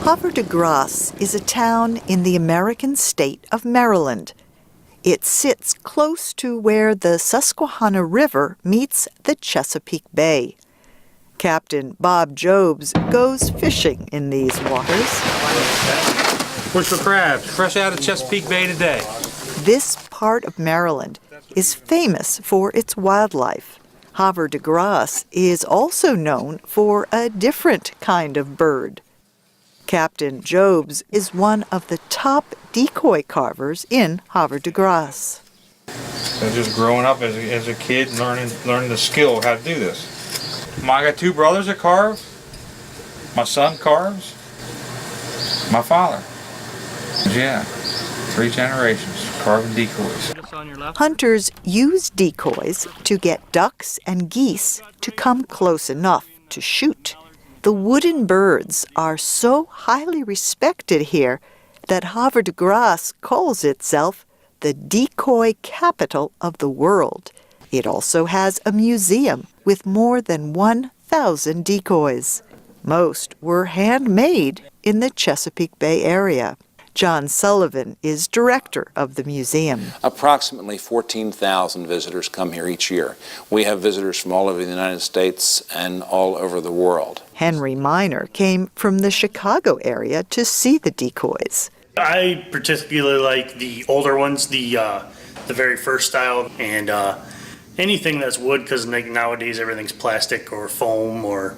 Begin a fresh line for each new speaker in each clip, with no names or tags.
Havre de Grace is a town in the American state of Maryland. It sits close to where the Susquehanna River meets the Chesapeake Bay. Captain Bob Jobs goes fishing in these waters.
Push for crabs, fresh out of Chesapeake Bay today.
This part of Maryland is famous for its wildlife. Havre de Grace is also known for a different kind of bird. Captain Jobs is one of the top decoy carvers in Havre de Grace.
So just growing up as a kid and learning the skill of how to do this. I got two brothers that carve. My son carves. My father. Yeah, 3 generations carving decoys.
Hunters use decoys to get ducks and geese to come close enough to shoot. The wooden birds are so highly respected here that Havre de Grace calls itself the decoy capital of the world. It also has a museum with more than 1,000 decoys. Most were handmade in the Chesapeake Bay area. John Sullivan is director of the museum.
Approximately 14,000 visitors come here each year. We have visitors from all over the United States and all over the world.
Henry Miner came from the Chicago area to see the decoys.
I particularly like the older ones, the very first style, and anything that's wood, because nowadays everything's plastic or foam,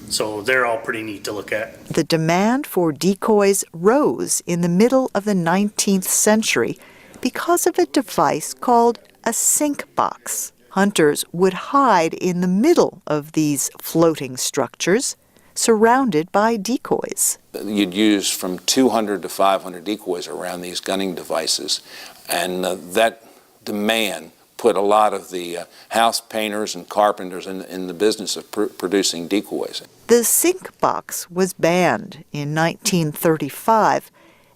so they're all pretty neat to look at.
The demand for decoys rose in the middle of the 19th century because of a device called a sink box. Hunters would hide in the middle of these floating structures, surrounded by decoys.
You'd use from 200 to 500 decoys around these gunning devices, and that demand put a lot of the house painters and carpenters in the business of producing decoys.
The sink box was banned in 1935,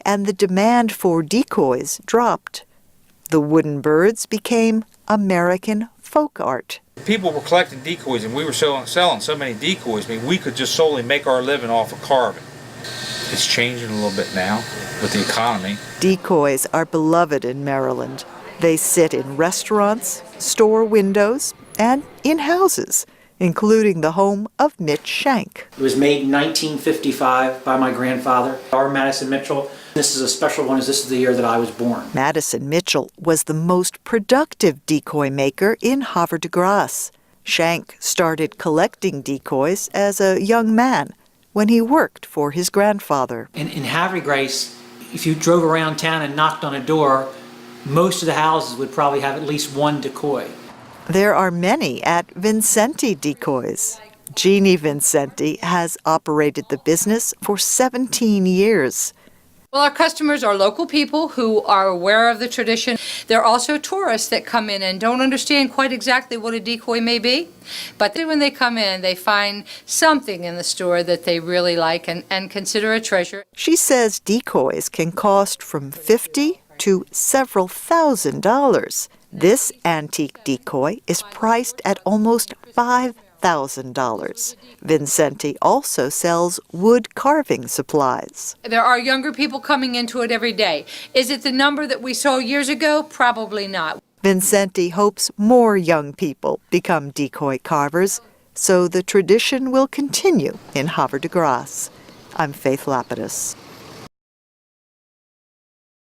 and the demand for decoys dropped. The wooden birds became American folk art.
People were collecting decoys, and we were selling so many decoys. I mean, we could just solely make our living off of carving. It's changing a little bit now with the economy.
Decoys are beloved in Maryland. They sit in restaurants, store windows, and in houses, including the home of Mitch Shank.
It was made in 1955 by my grandfather, R. Madison Mitchell. This is a special one, as this is the year that I was born.
Madison Mitchell was the most productive decoy maker in Havre de Grace. Shank started collecting decoys as a young man when he worked for his grandfather.
In Havre de Grace, if you drove around town and knocked on a door, most of the houses would probably have at least one decoy.
There are many at Vincenti Decoys. Jeannie Vincenti has operated the business for 17 years.
Well, our customers are local people who are aware of the tradition. They're also tourists that come in and don't understand quite exactly what a decoy may be. But when they come in, they find something in the store that they really like and consider a treasure.
She says decoys can cost from $50 to several $1,000s. This antique decoy is priced at almost $5,000. Vincenti also sells wood carving supplies.
There are younger people coming into it every day. Is it the number that we saw years ago? Probably not.
Vincenti hopes more young people become decoy carvers, so the tradition will continue in Havre de Grace. I'm Faith Lapidus.